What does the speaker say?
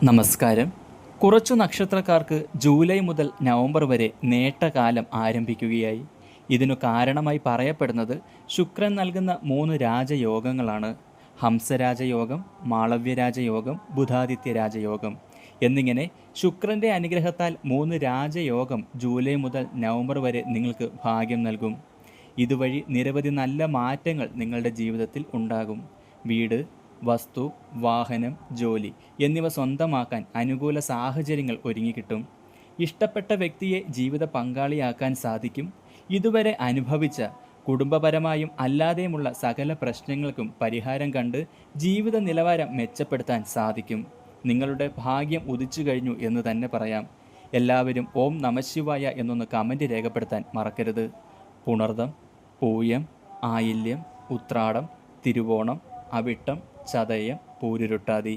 നമസ്കാരം. കുറച്ചു നക്ഷത്രക്കാർക്ക് ജൂലൈ മുതൽ നവംബർ വരെ നേട്ടകാലം ആരംഭിക്കുകയായി. ഇതിനു കാരണമായി പറയപ്പെടുന്നത് ശുക്രൻ നൽകുന്ന 3 രാജയോഗങ്ങളാണ്. ഹംസരാജയോഗം, മാളവ്യരാജയോഗം, ബുധാദിത്യ രാജയോഗം എന്നിങ്ങനെ ശുക്രൻ്റെ അനുഗ്രഹത്താൽ 3 രാജയോഗം ജൂലൈ മുതൽ നവംബർ വരെ നിങ്ങൾക്ക് ഭാഗ്യം നൽകും. ഇതുവഴി നിരവധി നല്ല മാറ്റങ്ങൾ നിങ്ങളുടെ ജീവിതത്തിൽ ഉണ്ടാകും. വീട്, വസ്തു, വാഹനം, ജോലി എന്നിവ സ്വന്തമാക്കാൻ അനുകൂല സാഹചര്യങ്ങൾ ഒരുങ്ങിക്കിട്ടും. ഇഷ്ടപ്പെട്ട വ്യക്തിയെ ജീവിത പങ്കാളിയാക്കാൻ സാധിക്കും. ഇതുവരെ അനുഭവിച്ച കുടുംബപരമായും അല്ലാതെയുമുള്ള സകല പ്രശ്നങ്ങൾക്കും പരിഹാരം കണ്ട് ജീവിത നിലവാരം മെച്ചപ്പെടുത്താൻ സാധിക്കും. നിങ്ങളുടെ ഭാഗ്യം ഉദിച്ചു കഴിഞ്ഞു എന്ന് തന്നെ പറയാം. എല്ലാവരും ഓം നമഃശിവായ എന്നൊന്ന് കമൻറ്റ് രേഖപ്പെടുത്താൻ മറക്കരുത്. പുണർദം, പൂയം, ആയില്യം, ഉത്രാടം, തിരുവോണം, അവിട്ടം, ചതയം, പൂരുരുട്ടാതി.